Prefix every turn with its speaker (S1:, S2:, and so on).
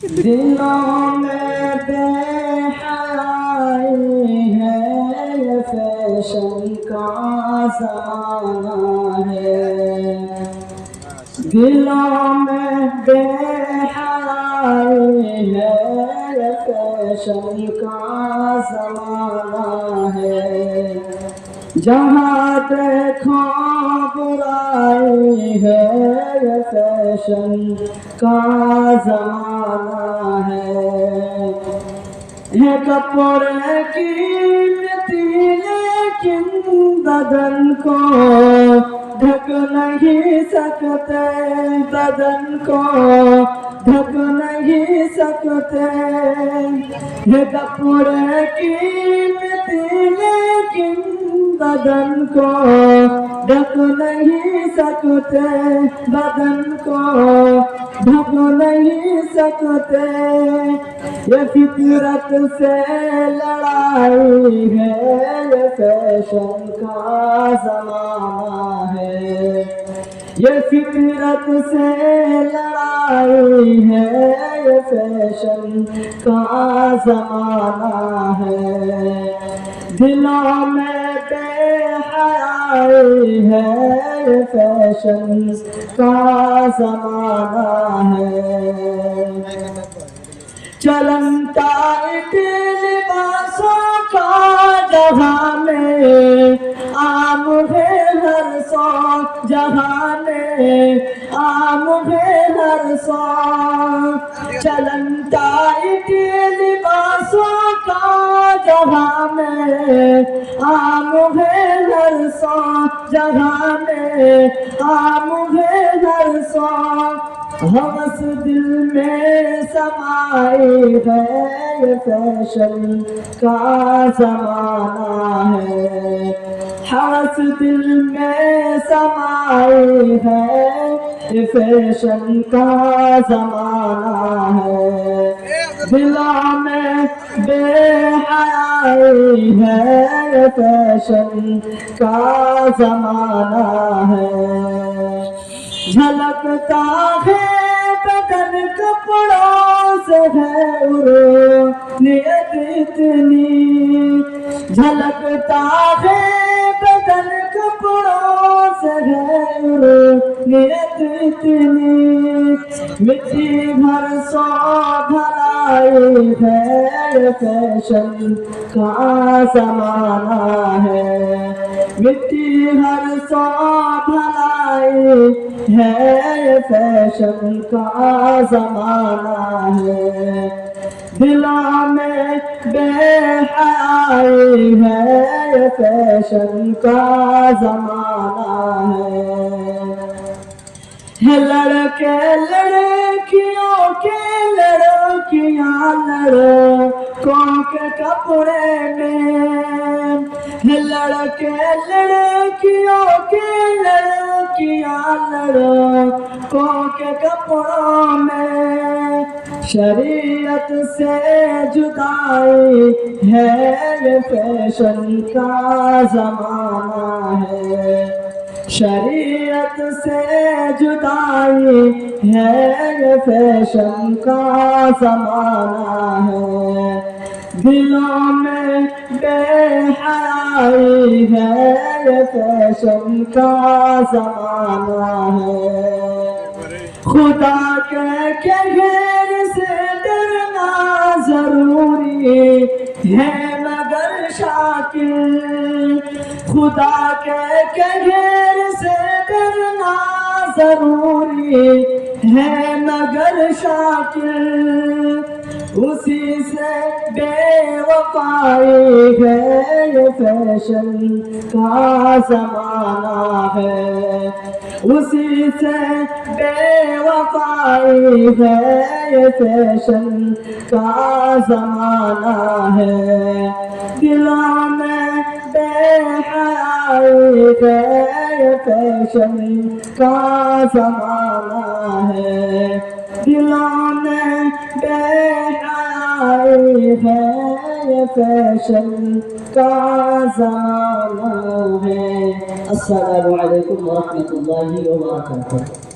S1: دلوں میں بے حیائی ہے، یہ فیشن کا زمانہ ہے۔ دلوں میں بے حیائی ہے، یہ فیشن کا زمانہ ہے۔ جہاں دیکھو برائی ہے، یہ فیشن کا زمانہ ہے۔ یہ کپڑے قیمتی لیکن بدن کو ڈھک نہیں سکتے، بدن کو ڈھک نہیں سکتے۔ یہ کپڑے قیمتی لیکن بدن کو ڈھک نہیں سکتے، بدن کو ڈھک نہیں سکتے۔ یہ فطرت سے لڑائی ہے، یہ فیشن کا زمانہ ہے۔ یہ فطرت سے لڑائی ہے، یہ فیشن کا زمانہ ہے۔ دلوں میں بے حیائی ہے، یہ فیشن کا زمانہ ہے۔ چلن ٹائٹ لباسوں کا جہاں میں عام ہے، ہر سو جہاں میں عام ہے، ہر سو۔ چلن ٹائٹ لباسوں کا جہاں میں عام ہے، ہر سو جہاں میں عام ہے، ہر سو۔ ہوس دل میں سمائی ہے، یہ فیشن کا زمانہ ہے۔ ہوس دل میں سمائی ہے، یہ فیشن کا زمانہ ہے۔ دلوں میں بے حیائی ہے، یہ فیشن کا زمانہ ہے۔ جھلکتا ہے بدن کپڑوں سے ہے نیت اتنی، جھلکتا ہے بدن کپڑوں سے ہے نیت اتنی۔ مٹی بھر سو بھلائی ہے، یہ فیشن کا زمانہ ہے۔ مٹی بھر سو بھلائی ہے، یہ فیشن کا زمانہ ہے۔ دلوں میں بے حیائی ہے، یہ فیشن کا زمانہ ہے۔ لڑکے لڑکیوں کے لڑکیاں لڑکوں کے کپڑے میں، لڑکے لڑکیوں کے لڑکیاں لڑکوں کے کپڑوں میں۔ شریعت سے جدائی ہے، یہ فیشن کا زمانہ ہے۔ شریعت سے جدائی ہے، یہ فیشن کا زمانہ ہے۔ دلوں میں بے حیائی ہے، یہ فیشن کا زمانہ ہے۔ خدا کے غیر سے ڈرنا ضروری ہے مگر شاکر، خدا کے غیر سے ڈرنا ضروری ہے مگر شاکر۔ اسی سے بے وفائی ہے، یہ فیشن کا زمانہ ہے۔ اسی سے بے وفائی ہے، یہ فیشن کا زمانہ ہے۔ دلوں میں بے حیائی ہے، یہ فیشن کا زمانہ ہے۔ دلوں میں بے حیائی ہے، یہ فیشن کا زمانہ ہے۔ السلام علیکم ورحمۃ اللہ وبرکاتہ۔